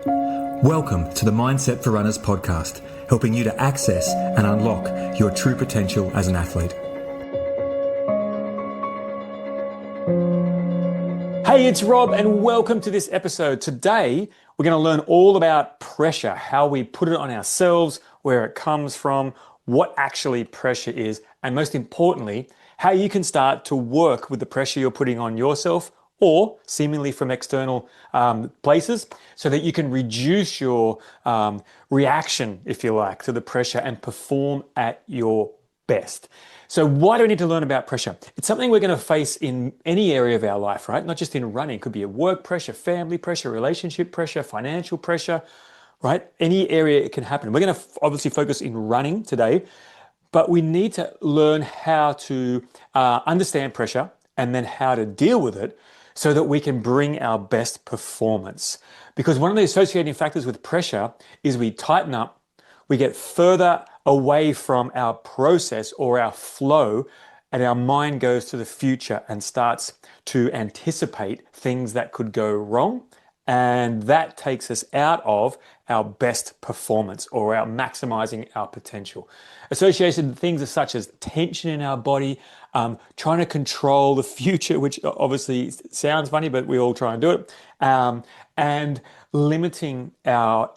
Welcome to the Mindset for Runners podcast, helping you to access and unlock your true potential as an athlete. Hey, it's Rob and welcome to this episode. Today, we're going to learn all about pressure, how we put it on ourselves, where it comes from, what actually pressure is, and most importantly, how you can start to work with the pressure you're putting on yourself or seemingly from external places so that you can reduce your reaction, if you like, to the pressure and perform at your best. So why do we need to learn about pressure? It's something we're going to face in any area of our life, right? Not just in running. It could be a work pressure, family pressure, relationship pressure, financial pressure, right? Any area it can happen. We're going to obviously focus in running today, but we need to learn how to understand pressure and then how to deal with it so that we can bring our best performance. Because one of the associating factors with pressure is we tighten up, we get further away from our process or our flow, and our mind goes to the future and starts to anticipate things that could go wrong. And that takes us out of our best performance or our maximizing our potential. Associated things are such as tension in our body, trying to control the future, which obviously sounds funny, but we all try and do it, and limiting our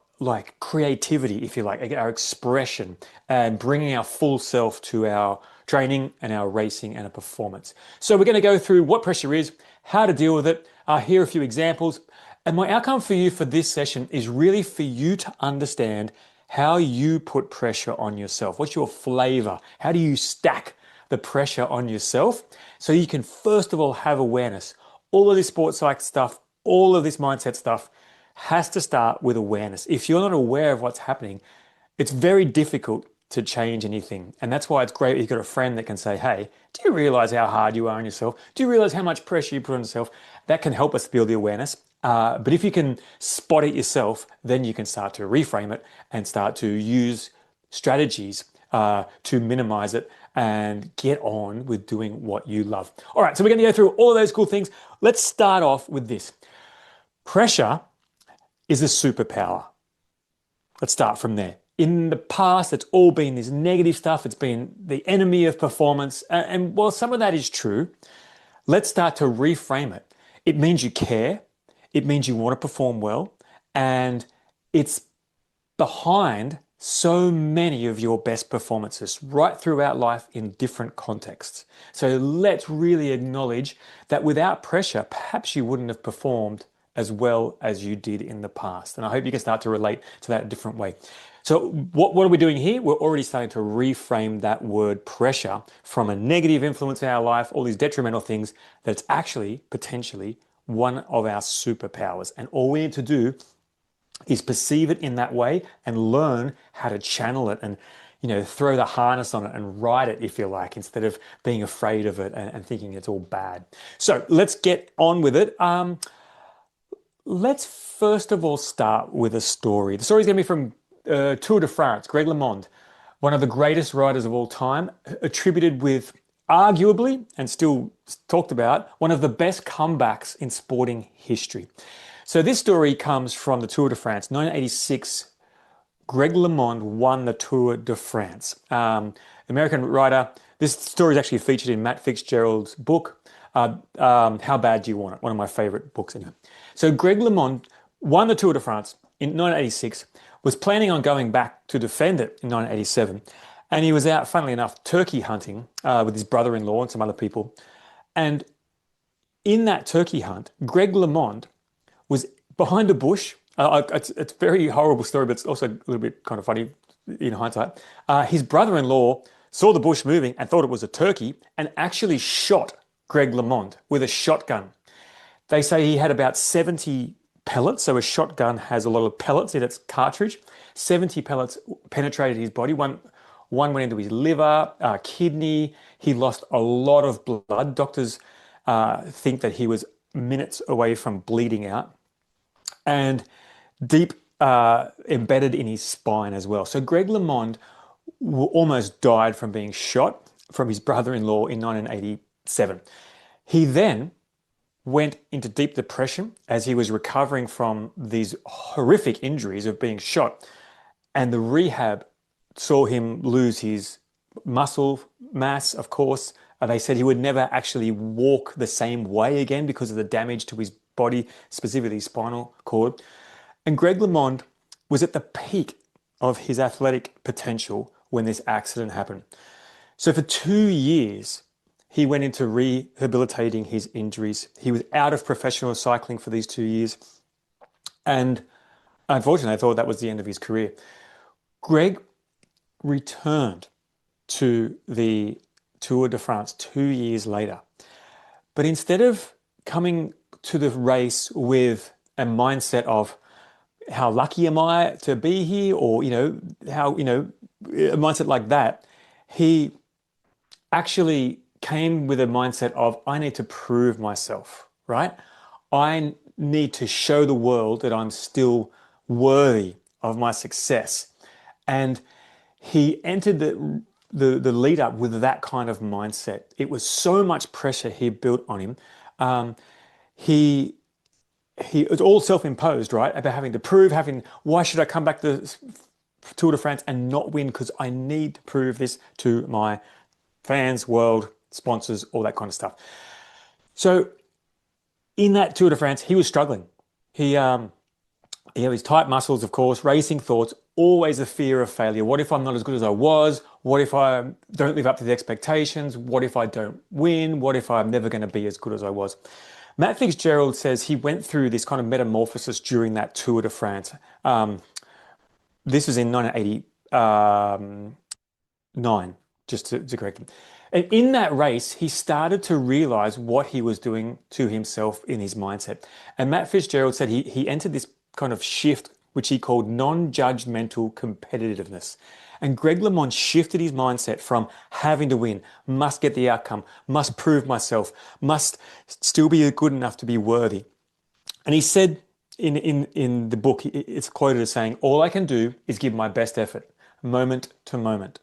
creativity, if you like, our expression, and bringing our full self to our training and our racing and our performance. So we're going to go through what pressure is, how to deal with it. Here are a few examples. And my outcome for you for this session is really for you to understand how you put pressure on yourself. What's your flavor? How do you stack the pressure on yourself so you can first of all have awareness? All of this sports psych stuff, all of this mindset stuff has to start with awareness. If you're not aware of what's happening, it's very difficult to change anything. And that's why it's great you've got a friend that can say, hey, do you realize how hard you are on yourself? Do you realize how much pressure you put on yourself? That can help us build the awareness. But if you can spot it yourself, then you can start to reframe it and start to use strategies to minimize it and get on with doing what you love. All right, so we're going to go through all of those cool things. Let's start off with this. Pressure is a superpower. Let's start from there. In the past, it's all been this negative stuff. It's been the enemy of performance. And while some of that is true, let's start to reframe it. It means you care. It means you want to perform well. And it's behind so many of your best performances right throughout life in different contexts. So let's really acknowledge that without pressure, perhaps you wouldn't have performed as well as you did in the past. And I hope you can start to relate to that a different way. So what are we doing here? We're already starting to reframe that word pressure from a negative influence in our life, all these detrimental things, that's actually potentially one of our superpowers. And all we need to do is perceive it in that way and learn how to channel it and, throw the harness on it and ride it, if you like, instead of being afraid of it and thinking it's all bad. So let's get on with it. Let's first of all start with a story. The story is going to be from Tour de France. Greg LeMond, one of the greatest riders of all time, attributed with arguably, and still talked about, one of the best comebacks in sporting history. So this story comes from the Tour de France. 1986, Greg LeMond won the Tour de France. American rider. This story is actually featured in Matt Fitzgerald's book, How Bad Do You Want It? One of my favorite books in it. So Greg LeMond won the Tour de France in 1986, was planning on going back to defend it in 1987. And he was out, funnily enough, turkey hunting with his brother-in-law and some other people. And in that turkey hunt, Greg LeMond was behind a bush. It's a very horrible story, but it's also a little bit kind of funny in hindsight. His brother-in-law saw the bush moving and thought it was a turkey and actually shot Greg LeMond with a shotgun. They say he had about 70 pellets. So a shotgun has a lot of pellets in its cartridge. 70 pellets penetrated his body. One went into his liver, kidney. He lost a lot of blood. Doctors think that he was minutes away from bleeding out, and deep embedded in his spine as well. So Greg LeMond almost died from being shot from his brother-in-law in 1987. He then went into deep depression as he was recovering from these horrific injuries of being shot. And the rehab saw him lose his muscle mass, of course. They said he would never actually walk the same way again because of the damage to his body, specifically his spinal cord. And Greg LeMond was at the peak of his athletic potential when this accident happened. So for 2 years, he went into rehabilitating his injuries. He was out of professional cycling for these 2 years. And unfortunately, I thought that was the end of his career. Greg returned to the Tour de France 2 years later. But instead of coming to the race with a mindset of how lucky am I to be here, or, how, a mindset like that, he actually came with a mindset of, I need to prove myself, right? I need to show the world that I'm still worthy of my success. And he entered the lead up with that kind of mindset. It was so much pressure he built on him. He it was all self-imposed, right? About having to prove, why should I come back to Tour de France and not win? Because I need to prove this to my fans, world, sponsors, all that kind of stuff. So in that Tour de France, he was struggling. He had his tight muscles, of course, racing thoughts, always a fear of failure. What if I'm not as good as I was? What if I don't live up to the expectations? What if I don't win? What if I'm never going to be as good as I was? Matt Fitzgerald says he went through this kind of metamorphosis during that Tour de France. This was in 1989, just to correct him. And in that race, he started to realize what he was doing to himself in his mindset. And Matt Fitzgerald said he entered this kind of shift, which he called non-judgmental competitiveness. And Greg LeMond shifted his mindset from having to win, must get the outcome, must prove myself, must still be good enough to be worthy. And he said in the book, it's quoted as saying, all I can do is give my best effort, moment to moment.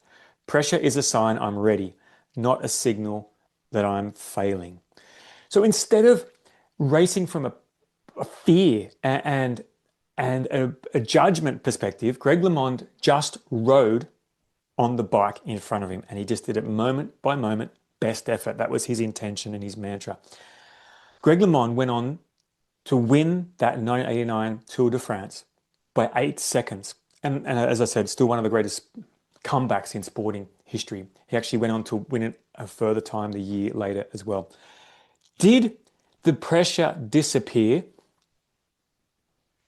Pressure is a sign I'm ready, not a signal that I'm failing. So instead of racing from a fear and a judgment perspective, Greg LeMond just rode on the bike in front of him, and he just did it moment by moment, best effort. That was his intention and his mantra. Greg LeMond went on to win that 1989 Tour de France by 8 seconds. And as I said, still one of the greatest comebacks in sporting history. He actually went on to win it a further time the year later as well. Did the pressure disappear?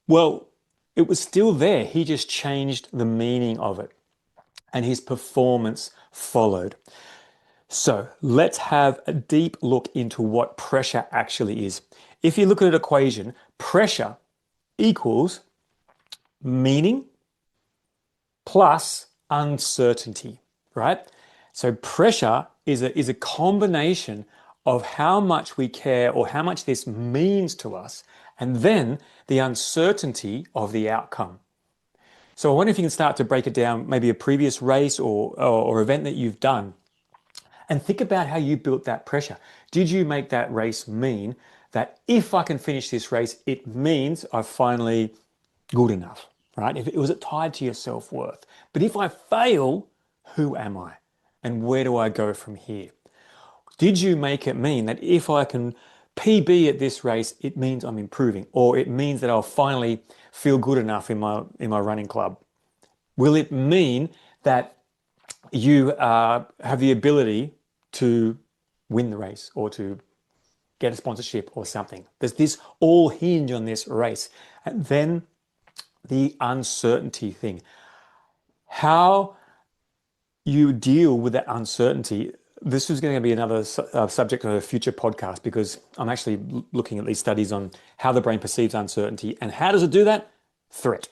Well, it was still there. He just changed the meaning of it, and his performance followed. So let's have a deep look into what pressure actually is. If you look at an equation, pressure equals meaning plus uncertainty, right? So pressure is a combination of how much we care or how much this means to us, and then the uncertainty of the outcome. So I wonder if you can start to break it down, maybe a previous race or event that you've done, and think about how you built that pressure. Did you make that race mean that if I can finish this race, it means I've finally good enough, right? If it was tied to your self-worth. But if I fail, who am I? And where do I go from here? Did you make it mean that if I can PB at this race, it means I'm improving, or it means that I'll finally feel good enough in my running club? Will it mean that you have the ability to win the race or to get a sponsorship or something? Does this all hinge on this race? And then the uncertainty thing. How you deal with that uncertainty. This is going to be another subject of a future podcast, because I'm actually looking at these studies on how the brain perceives uncertainty. And how does it do that? Threat,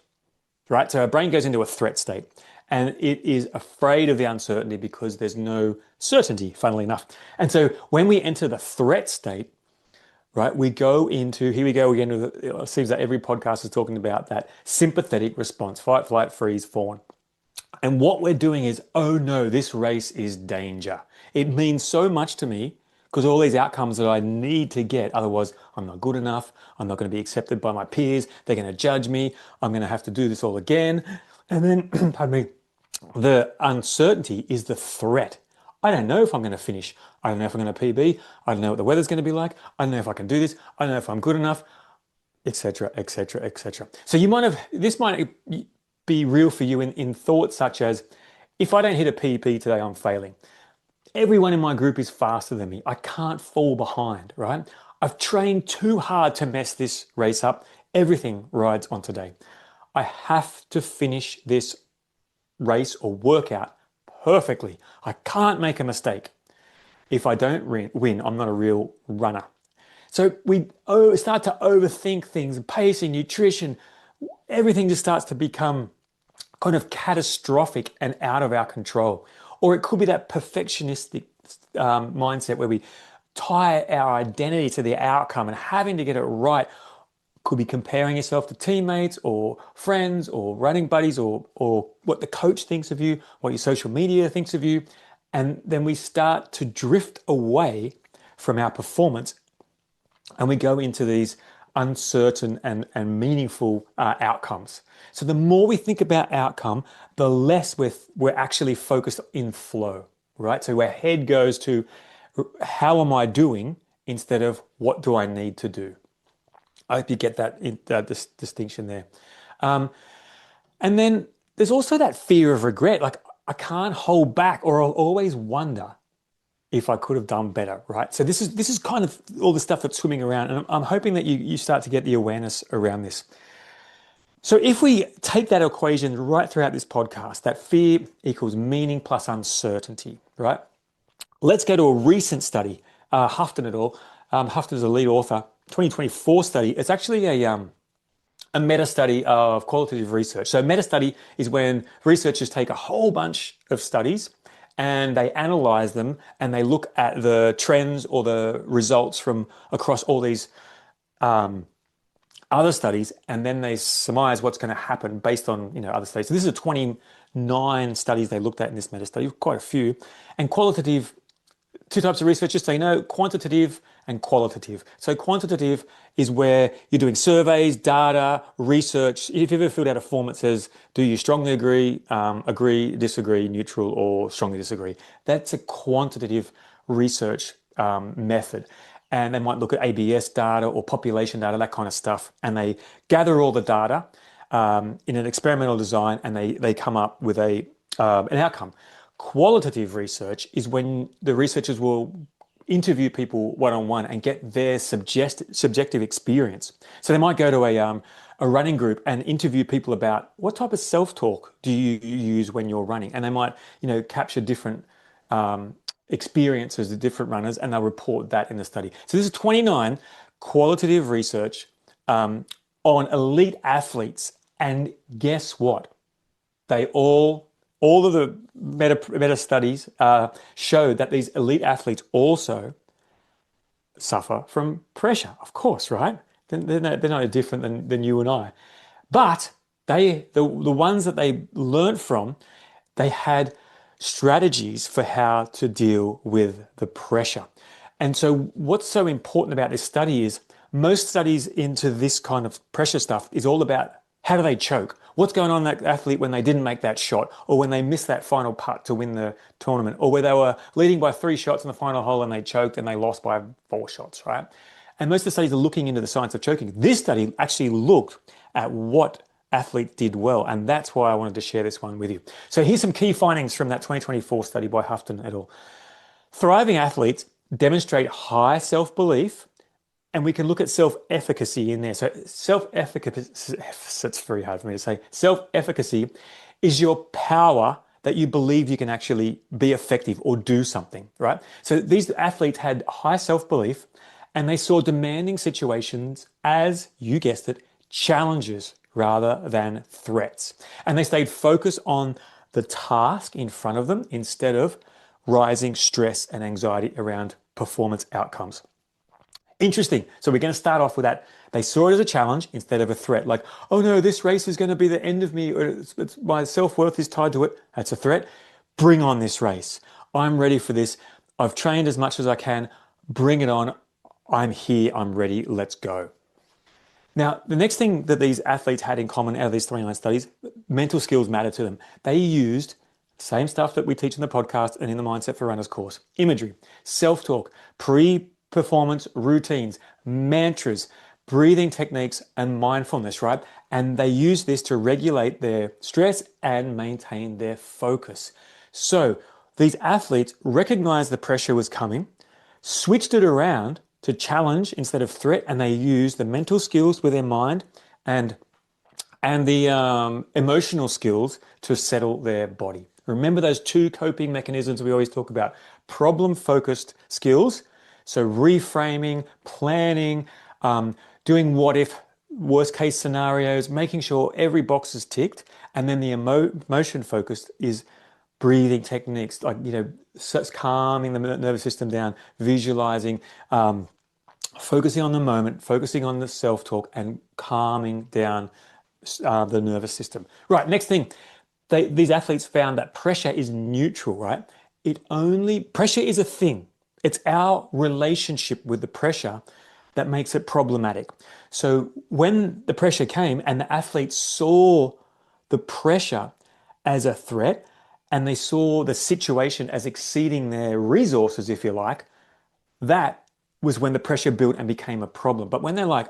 right? So our brain goes into a threat state, and it is afraid of the uncertainty because there's no certainty, funnily enough. And so when we enter the threat state, right, we go into, here we go again, it seems that every podcast is talking about that sympathetic response, fight, flight, freeze, fawn. And what we're doing is, oh no, this race is danger. It means so much to me because all these outcomes that I need to get, otherwise I'm not good enough, I'm not going to be accepted by my peers, they're going to judge me, I'm going to have to do this all again. And then, pardon me, the uncertainty is the threat. I don't know if I'm going to finish. I don't know if I'm going to PB. I don't know what the weather's going to be like. I don't know if I can do this. I don't know if I'm good enough, etc., etc., etc. So this might be real for you in thoughts such as, if I don't hit a PB today, I'm failing. Everyone in my group is faster than me. I can't fall behind, right? I've trained too hard to mess this race up. Everything rides on today. I have to finish this race or workout perfectly. I can't make a mistake. If I don't win, I'm not a real runner. So we start to overthink things, pacing, nutrition, everything just starts to become kind of catastrophic and out of our control. Or it could be that perfectionistic mindset where we tie our identity to the outcome and having to get it right. Could be comparing yourself to teammates or friends or running buddies or what the coach thinks of you, what your social media thinks of you. And then we start to drift away from our performance and we go into these uncertain and meaningful outcomes. So the more we think about outcome, the less we're actually focused in flow, right? So our head goes to how am I doing instead of what do I need to do? I hope you get that distinction there. And then there's also that fear of regret. Like I can't hold back, or I'll always wonder if I could have done better, right? So this is kind of all the stuff that's swimming around, and I'm hoping that you start to get the awareness around this. So if we take that equation right throughout this podcast, that fear equals meaning plus uncertainty, right? Let's go to a recent study, Houghton et al. Houghton is a lead author, 2024 study. It's actually a meta study of qualitative research. So meta study is when researchers take a whole bunch of studies and they analyze them and they look at the trends or the results from across all these other studies, and then they surmise what's going to happen based on other studies. So this is 29 studies they looked at in this meta study, quite a few. And qualitative, two types of research, just so you know, quantitative and qualitative. So quantitative is where you're doing surveys, data, research. If you've ever filled out a form that says, do you strongly agree, agree, disagree, neutral, or strongly disagree? That's a quantitative research method. And they might look at ABS data or population data, that kind of stuff. And they gather all the data in an experimental design, and they come up with an outcome. Qualitative research is when the researchers will interview people one-on-one and get their subjective experience. So they might go to a running group and interview people about what type of self-talk do you use when you're running, and they might capture different experiences of different runners, and they'll report that in the study. So this is 29 qualitative research on elite athletes, and guess what? They all of the meta studies show that these elite athletes also suffer from pressure, of course, right? They're no different than you and I. But the ones that they learned from, they had strategies for how to deal with the pressure. And so what's so important about this study is most studies into this kind of pressure stuff is all about how do they choke? What's going on in that athlete when they didn't make that shot, or when they missed that final putt to win the tournament, or where they were leading by 3 shots in the final hole and they choked and they lost by 4 shots, right? And most of the studies are looking into the science of choking. This study actually looked at what athletes did well, and that's why I wanted to share this one with you. So here's some key findings from that 2024 study by Houghton et al. Thriving athletes demonstrate high self-belief, and we can look at self-efficacy in there. So self-efficacy, it's very hard for me to say. Self-efficacy is your power that you believe you can actually be effective or do something, right? So these athletes had high self-belief, and they saw demanding situations as, you guessed it, challenges rather than threats. And they stayed focused on the task in front of them instead of rising stress and anxiety around performance outcomes. Interesting. So we're going to start off with that. They saw it as a challenge instead of a threat. Like, oh no, this race is going to be the end of me, or my self-worth is tied to it. That's a threat. Bring on this race. I'm ready for this. I've trained as much as I can. bring it on. I'm here, I'm ready, let's go. Now, the next thing that these athletes had in common out of these 39 studies, mental skills mattered to them. They used same stuff that we teach in the podcast and in the Mindset for Runners course: imagery, self-talk, pre-performance routines, mantras, breathing techniques, and mindfulness, right? And they use this to regulate their stress and maintain their focus. So these athletes recognized the pressure was coming, switched it around to challenge instead of threat, and they used the mental skills with their mind and the emotional skills to settle their body. Remember those two coping mechanisms we always talk about: problem-focused skills, so reframing, planning, doing what if, worst case scenarios, making sure every box is ticked, and then the emotion focused is breathing techniques, like, calming the nervous system down, visualizing, focusing on the moment, focusing on the self-talk, and calming down the nervous system. Right, next thing, these athletes found that pressure is neutral, right? Pressure is a thing. It's our relationship with the pressure that makes it problematic. So when the pressure came and the athletes saw the pressure as a threat, and they saw the situation as exceeding their resources, if you like, that was when the pressure built and became a problem. But when they're like,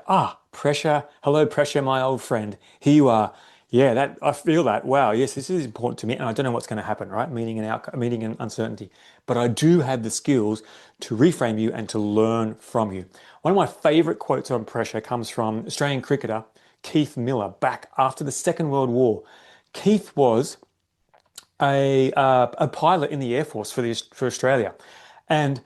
pressure, hello, pressure, my old friend, here you are. Yeah, that I feel that. Wow, yes, this is important to me, and I don't know what's going to happen, right? Meaning and uncertainty. But I do have the skills to reframe you and to learn from you. One of my favorite quotes on pressure comes from Australian cricketer Keith Miller back after the Second World War. Keith was a pilot in the Air Force for Australia, and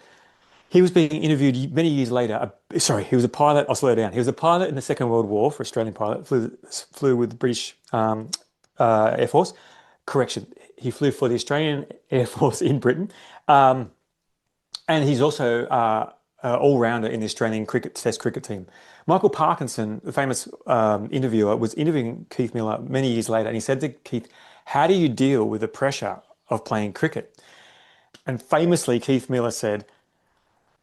he was being interviewed many years later. He was a pilot. I'll slow down. He was a pilot in the Second World War for Australian pilot. Flew with the British Air Force. Correction, he flew for the Australian Air Force in Britain, and he's also an all-rounder in the Australian Test cricket team. Michael Parkinson, the famous interviewer, was interviewing Keith Miller many years later, and he said to Keith, "How do you deal with the pressure of playing cricket?" And famously, Keith Miller said,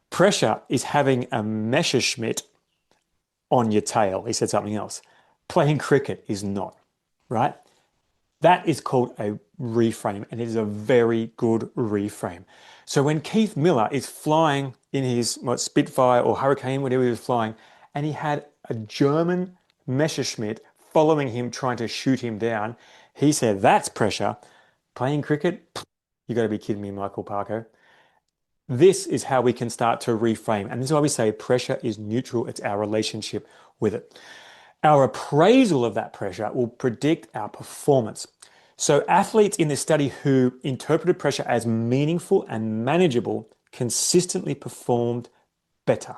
"Pressure is having a Messerschmitt on your tail." He said something else. Playing cricket is not, right? That is called a reframe, and it is a very good reframe. So when Keith Miller is flying in his Spitfire or Hurricane, whatever he was flying, and he had a German Messerschmitt following him, trying to shoot him down, he said, "That's pressure. Playing cricket? You got to be kidding me, Michael Parker." This is how we can start to reframe. And this is why we say pressure is neutral. It's our relationship with it. Our appraisal of that pressure will predict our performance. So athletes in this study who interpreted pressure as meaningful and manageable consistently performed better.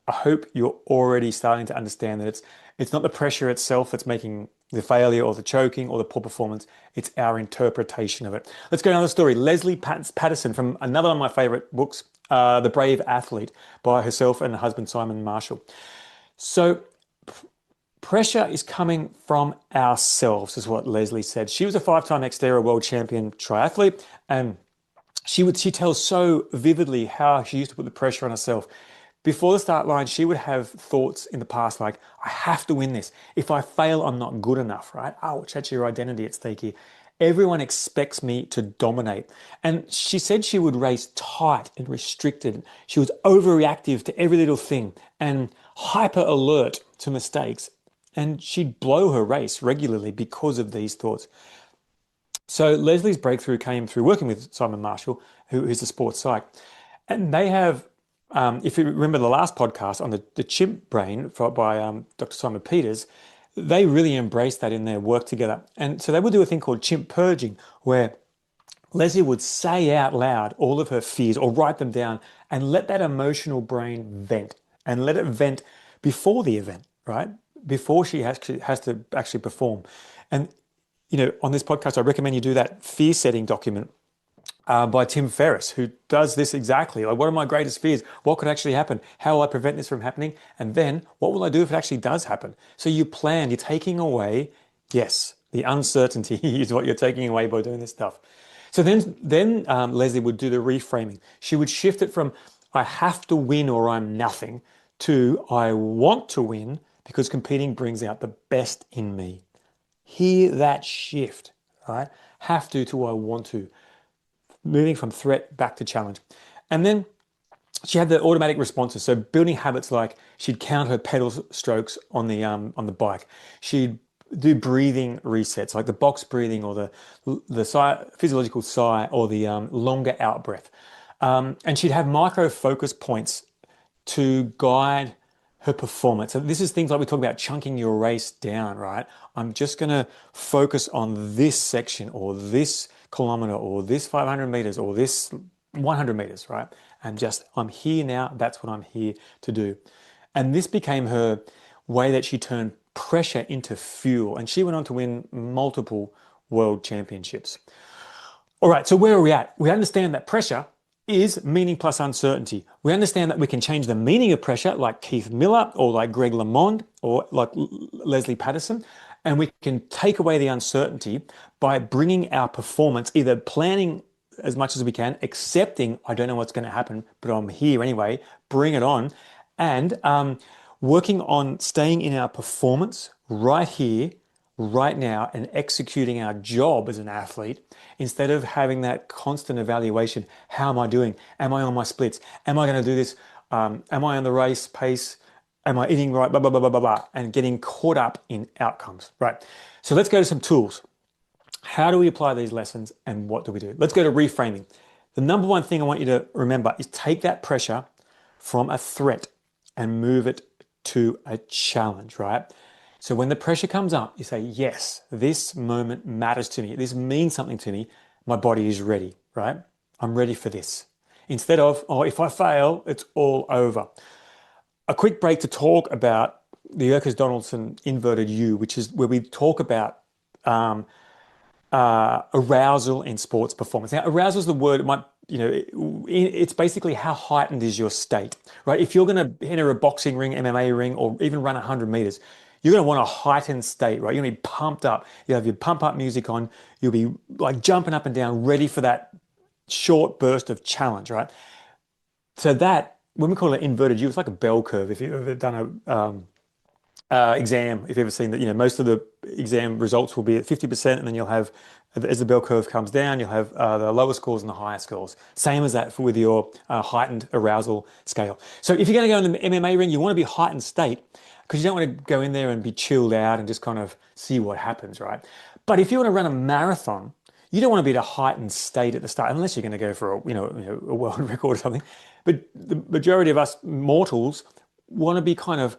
I hope you're already starting to understand that it's not the pressure itself that's making the failure or the choking or the poor performance. It's our interpretation of it. Let's go to another story. Leslie Patterson, from another one of my favorite books, The Brave Athlete, by herself and her husband, Simon Marshall. So pressure is coming from ourselves, is what Leslie said. She was a 5-time Xterra world champion triathlete, and she tells so vividly how she used to put the pressure on herself. Before the start line, she would have thoughts in the past like, I have to win this. If I fail, I'm not good enough, right? Ouch, that's your identity at stake here. Everyone expects me to dominate. And she said she would race tight and restricted. She was overreactive to every little thing and hyper alert to mistakes. And she'd blow her race regularly because of these thoughts. So Leslie's breakthrough came through working with Simon Marshall, who is a sports psych. And they have, if you remember the last podcast on the chimp brain by Dr. Simon Peters, they really embraced that in their work together. And so they would do a thing called chimp purging, where Leslie would say out loud all of her fears or write them down and let that emotional brain vent, and let it vent before the event, right? Before she has to actually perform. And, on this podcast, I recommend you do that fear setting document by Tim Ferriss, who does this exactly. Like, what are my greatest fears? What could actually happen? How will I prevent this from happening? And then what will I do if it actually does happen? So you plan, you're taking away, yes, the uncertainty is what you're taking away by doing this stuff. So then Leslie would do the reframing. She would shift it from, I have to win or I'm nothing, to I want to win because competing brings out the best in me. Hear that shift, right? Have to I want to. Moving from threat back to challenge. And then she had the automatic responses. So building habits like she'd count her pedal strokes on the bike. She'd do breathing resets like the box breathing or the physiological sigh or the longer out breath. And she'd have micro focus points to guide her performance. So this is things like we talk about chunking your race down, right? I'm just going to focus on this section or this kilometer or this 500 meters or this 100 meters, right? I'm here now. That's what I'm here to do. And this became her way that she turned pressure into fuel. And she went on to win multiple world championships. All right, so where are we at? We understand that pressure is meaning plus uncertainty. We understand that we can change the meaning of pressure like Keith Miller or like Greg LeMond or like Leslie Patterson. And we can take away the uncertainty by bringing our performance, either planning as much as we can, accepting I don't know what's going to happen, but I'm here anyway, bring it on, and working on staying in our performance right here, right now, and executing our job as an athlete instead of having that constant evaluation. How am I doing? Am I on my splits? Am I going to do this? Am I on the race pace? Am I eating right? Blah, blah, blah, blah, blah, blah, and getting caught up in outcomes, right? So let's go to some tools. How do we apply these lessons and what do we do? Let's go to reframing. The number one thing I want you to remember is take that pressure from a threat and move it to a challenge, right? So when the pressure comes up, you say, yes, this moment matters to me. This means something to me. My body is ready, right? I'm ready for this. Instead of, oh, if I fail, it's all over. A quick break to talk about the Yerkes-Donaldson inverted U, which is where we talk about arousal in sports performance. Now, arousal is the word, it might, it's basically how heightened is your state, right? If you're going to enter a boxing ring, MMA ring, or even run 100 meters, you're going to want a heightened state, right? You're going to be pumped up. You have your pump up music on. You'll be like jumping up and down, ready for that short burst of challenge, right? So that, when we call it inverted U, it's like a bell curve. If you've ever done a exam, if you've ever seen that, most of the exam results will be at 50%, and then you'll have, as the bell curve comes down, you'll have the lower scores and the higher scores. Same as that with your heightened arousal scale. So if you're going to go in the MMA ring, you want to be heightened state because you don't want to go in there and be chilled out and just kind of see what happens, right? But if you want to run a marathon, you don't want to be at a heightened state at the start, unless you're going to go for a world record or something. But the majority of us mortals want to be kind of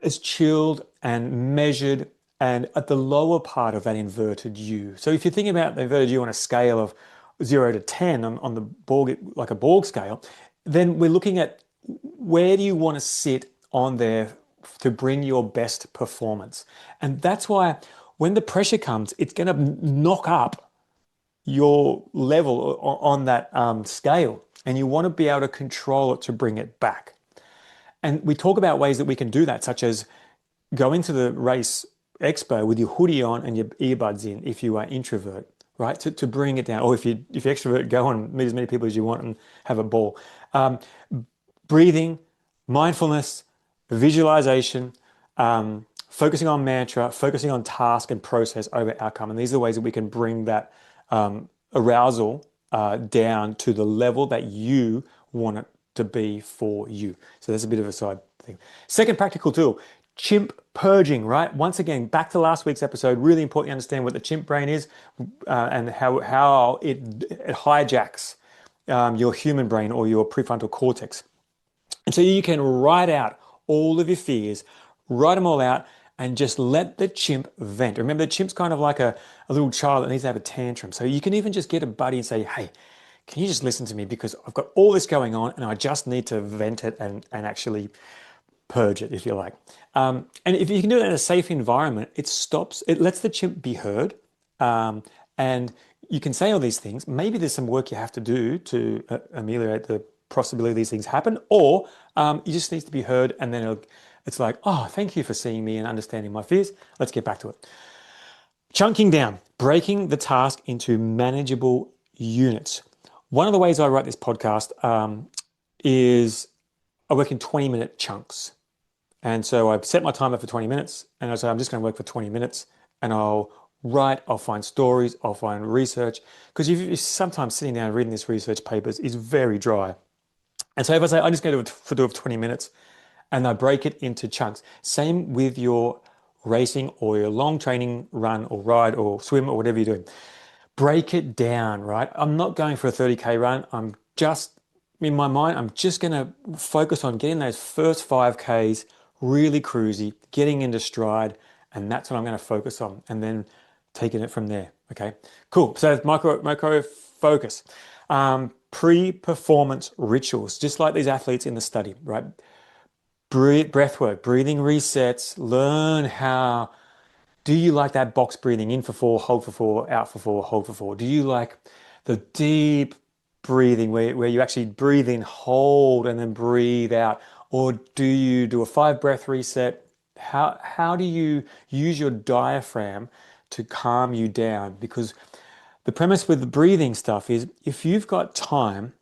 as chilled and measured and at the lower part of that inverted U. So if you're thinking about the inverted U on a scale of 0 to 10 on the Borg, like a Borg scale, then we're looking at where do you want to sit on there to bring your best performance. And that's why when the pressure comes, it's going to knock up your level on that scale. And you want to be able to control it to bring it back. And we talk about ways that we can do that, such as go into the race expo with your hoodie on and your earbuds in if you are introvert, right? To bring it down. Or if you're extrovert, go and meet as many people as you want and have a ball. Breathing, mindfulness, visualization, focusing on mantra, focusing on task and process over outcome. And these are the ways that we can bring that arousal down to the level that you want it to be for you. So that's a bit of a side thing. Second practical tool, chimp purging, right? Once again, back to last week's episode, really important to understand what the chimp brain is and how it hijacks your human brain or your prefrontal cortex. And so you can write out all of your fears, write them all out, and just let the chimp vent. Remember, the chimp's kind of like a little child that needs to have a tantrum. So you can even just get a buddy and say, hey, can you just listen to me because I've got all this going on and I just need to vent it and actually purge it, if you like. And if you can do it in a safe environment, it lets the chimp be heard. And you can say all these things. Maybe there's some work you have to do to ameliorate the possibility these things happen, or you just need to be heard, and then it's like, oh, thank you for seeing me and understanding my fears. Let's get back to it. Chunking down, breaking the task into manageable units. One of the ways I write this podcast is I work in 20-minute chunks. And so I set my timer for 20 minutes and I say, I'm just going to work for 20 minutes and I'll write, I'll find stories, I'll find research. Because you sometimes sitting down and reading this research papers is very dry. And so if I say, I'm just going to do it for 20 minutes and I break it into chunks. Same with your racing or your long training run or ride or swim or whatever you're doing. Break it down, right? I'm not going for a 30K run. I'm just, in my mind, I'm just going to focus on getting those first 5Ks really cruisy, getting into stride, and that's what I'm going to focus on, and then taking it from there. Okay, cool. So micro focus, pre-performance rituals, just like these athletes in the study, right? Breath work, breathing resets. Learn how. Do you like that box breathing in for 4, hold for 4, out for 4, hold for 4? Do you like the deep breathing where you actually breathe in, hold, and then breathe out? Or do you do a 5 breath reset? How do you use your diaphragm to calm you down? Because the premise with the breathing stuff is if you've got time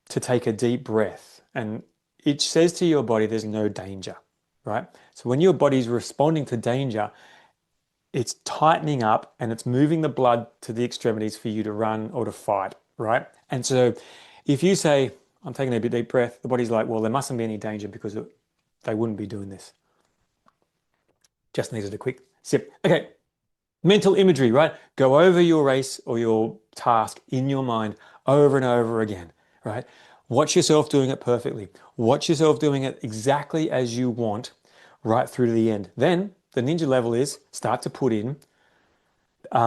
to take a deep breath and it says to your body there's no danger, right? So when your body's responding to danger, it's tightening up and it's moving the blood to the extremities for you to run or to fight, right? And so if you say, I'm taking a bit deep breath, the body's like, well, there mustn't be any danger because they wouldn't be doing this. Just needed a quick sip. Okay, mental imagery, right? Go over your race or your task in your mind over and over again, right? Watch yourself doing it perfectly. Watch yourself doing it exactly as you want right through to the end. Then the ninja level is start to put in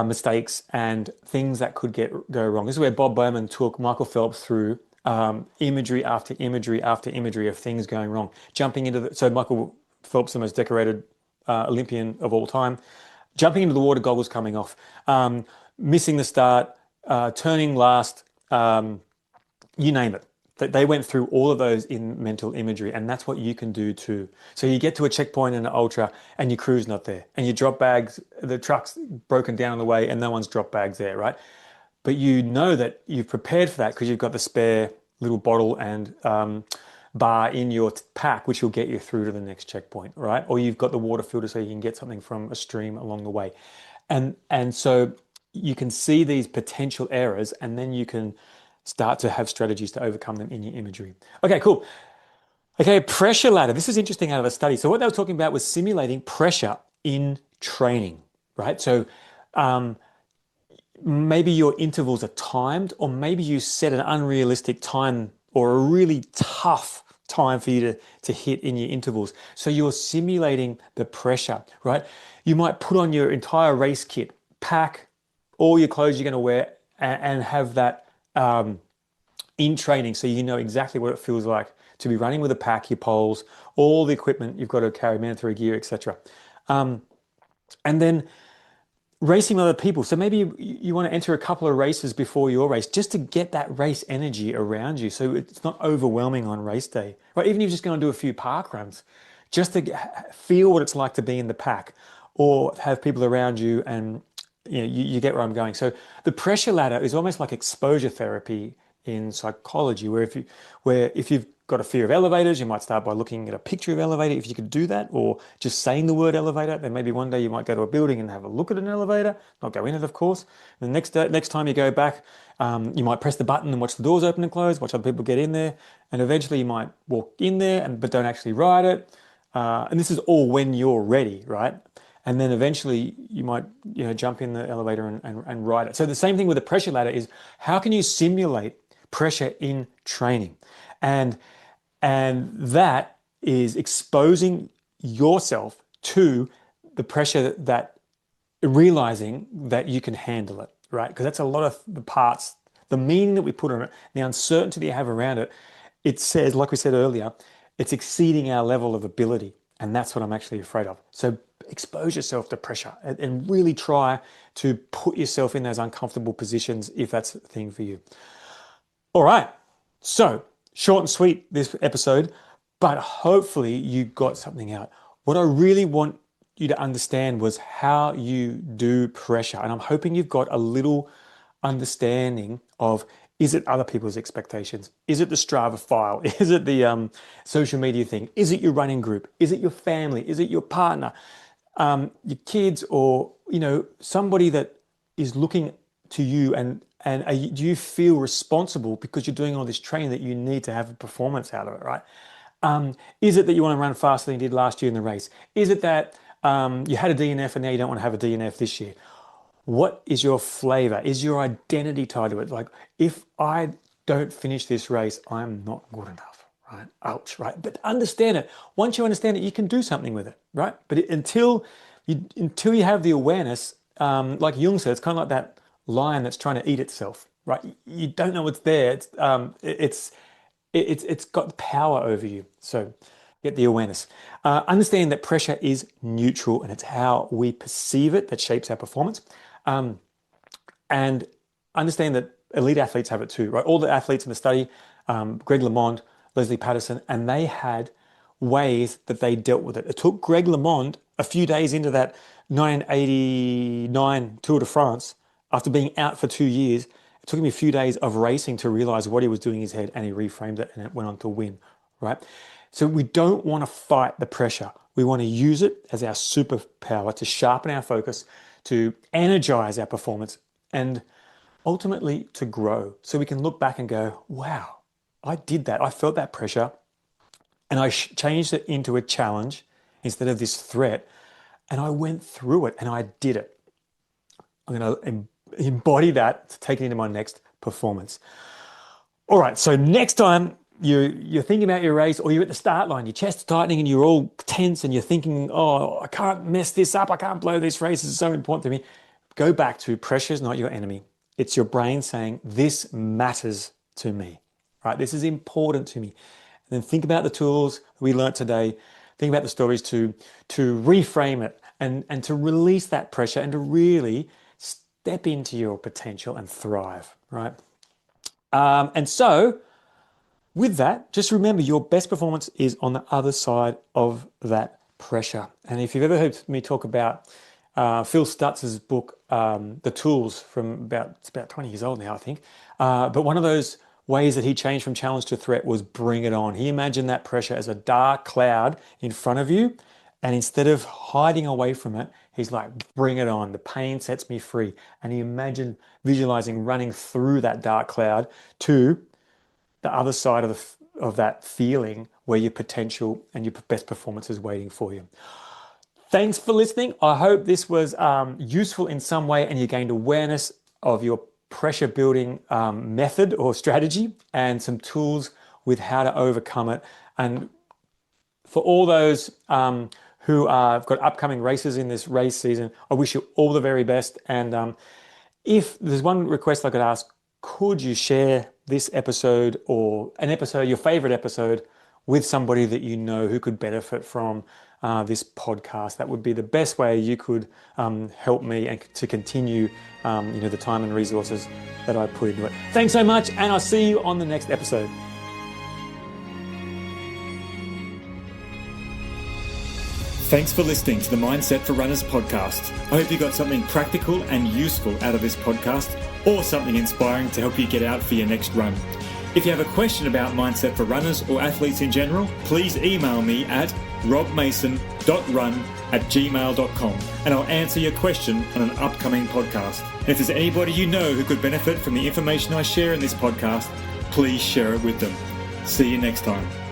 mistakes and things that could go wrong. This is where Bob Bowman took Michael Phelps through imagery after imagery after imagery of things going wrong. Jumping into so Michael Phelps, the most decorated Olympian of all time, jumping into the water, goggles coming off, missing the start, turning last, you name it. They went through all of those in mental imagery, and that's what you can do too. So you get to a checkpoint in an ultra and your crew's not there, and your drop bags, the truck's broken down on the way and no one's drop bags there, right? But you know that you've prepared for that because you've got the spare little bottle and bar in your pack, which will get you through to the next checkpoint, right? Or you've got the water filter so you can get something from a stream along the way. And so you can see these potential errors and then you can start to have strategies to overcome them in your imagery. Okay, cool. Okay, pressure ladder. This is interesting out of a study. So what they were talking about was simulating pressure in training, right? So maybe your intervals are timed, or maybe you set an unrealistic time or a really tough time for you to hit in your intervals. So you're simulating the pressure, right? You might put on your entire race kit, pack all your clothes you're going to wear, and have that in training so you know exactly what it feels like to be running with a pack, your poles, all the equipment you've got to carry, mandatory gear, etc. And then racing with other people. So maybe you want to enter a couple of races before your race just to get that race energy around you so it's not overwhelming on race day. Right? Even if you're just going to do a few park runs, just to feel what it's like to be in the pack or have people around you, and you get where I'm going. So the pressure ladder is almost like exposure therapy in psychology, where if you've got a fear of elevators, you might start by looking at a picture of elevator. If you could do that, or just saying the word elevator, then maybe one day you might go to a building and have a look at an elevator, not go in it, of course. And the next time you go back, you might press the button and watch the doors open and close, watch other people get in there, and eventually you might walk in there but don't actually ride it. And this is all when you're ready, right? And then eventually you might jump in the elevator and ride it. So the same thing with the pressure ladder is how can you simulate pressure in training? And that is exposing yourself to the pressure that realizing that you can handle it, right? Because that's a lot of the parts, the meaning that we put on it, the uncertainty you have around it. It says, like we said earlier, it's exceeding our level of ability. And that's what I'm actually afraid of. So expose yourself to pressure and really try to put yourself in those uncomfortable positions if that's the thing for you. All right. So short and sweet, this episode, but hopefully you got something out. What I really want you to understand was how you do pressure. And I'm hoping you've got a little understanding of Is it other people's expectations? Is it the Strava file? Is it the social media thing? Is it your running group? Is it your family? Is it your partner, your kids, or somebody that is looking to you? And do you feel responsible because you're doing all this training that you need to have a performance out of it, right? Is it that you want to run faster than you did last year in the race? Is it that you had a DNF and now you don't want to have a DNF this year? What is your flavor? Is your identity tied to it? Like, if I don't finish this race, I'm not good enough, right? Ouch, right? But understand it. Once you understand it, you can do something with it, right? But until you have the awareness, like Jung said, it's kind of like that lion that's trying to eat itself, right? You don't know what's there. It's got power over you. So get the awareness. Understand that pressure is neutral and it's how we perceive it that shapes our performance. And understand that elite athletes have it too, right? All the athletes in the study, Greg LeMond, Leslie Patterson, and they had ways that they dealt with it. It took Greg LeMond a few days into that 1989 Tour de France, after being out for 2 years, it took him a few days of racing to realize what he was doing in his head, and he reframed it and it went on to win, right? So we don't want to fight the pressure. We want to use it as our superpower to sharpen our focus, to energize our performance, and ultimately to grow. So we can look back and go, wow, I did that. I felt that pressure and I changed it into a challenge instead of this threat. And I went through it and I did it. I'm going to embody that to take it into my next performance. All right, so next time you're thinking about your race, or you're at the start line, your chest is tightening and you're all tense and you're thinking, oh, I can't mess this up. I can't blow this race. This is so important to me. Go back to pressure is not your enemy. It's your brain saying, this matters to me, right? This is important to me. And then think about the tools we learned today. Think about the stories to reframe it and to release that pressure and to really step into your potential and thrive, right? And so with that, just remember your best performance is on the other side of that pressure. And if you've ever heard me talk about Phil Stutz's book, The Tools, it's about 20 years old now, I think. But one of those ways that he changed from challenge to threat was bring it on. He imagined that pressure as a dark cloud in front of you. And instead of hiding away from it, he's like, bring it on. The pain sets me free. And he imagined visualizing running through that dark cloud to the other side of that feeling where your potential and your best performance is waiting for you. Thanks for listening. I hope this was useful in some way and you gained awareness of your pressure building method or strategy and some tools with how to overcome it. And for all those who have got upcoming races in this race season, I wish you all the very best. And if there's one request I could ask, could you share this episode or an episode, your favorite episode, with somebody that you know who could benefit from this podcast? That would be the best way you could help me and to continue the time and resources that I put into it. Thanks so much, and I'll see you on the next episode. Thanks for listening to the Mindset for Runners podcast. I hope you got something practical and useful out of this podcast, or something inspiring to help you get out for your next run. If you have a question about Mindset for Runners or athletes in general, please email me at robmason.run@gmail.com and I'll answer your question on an upcoming podcast. And if there's anybody you know who could benefit from the information I share in this podcast, please share it with them. See you next time.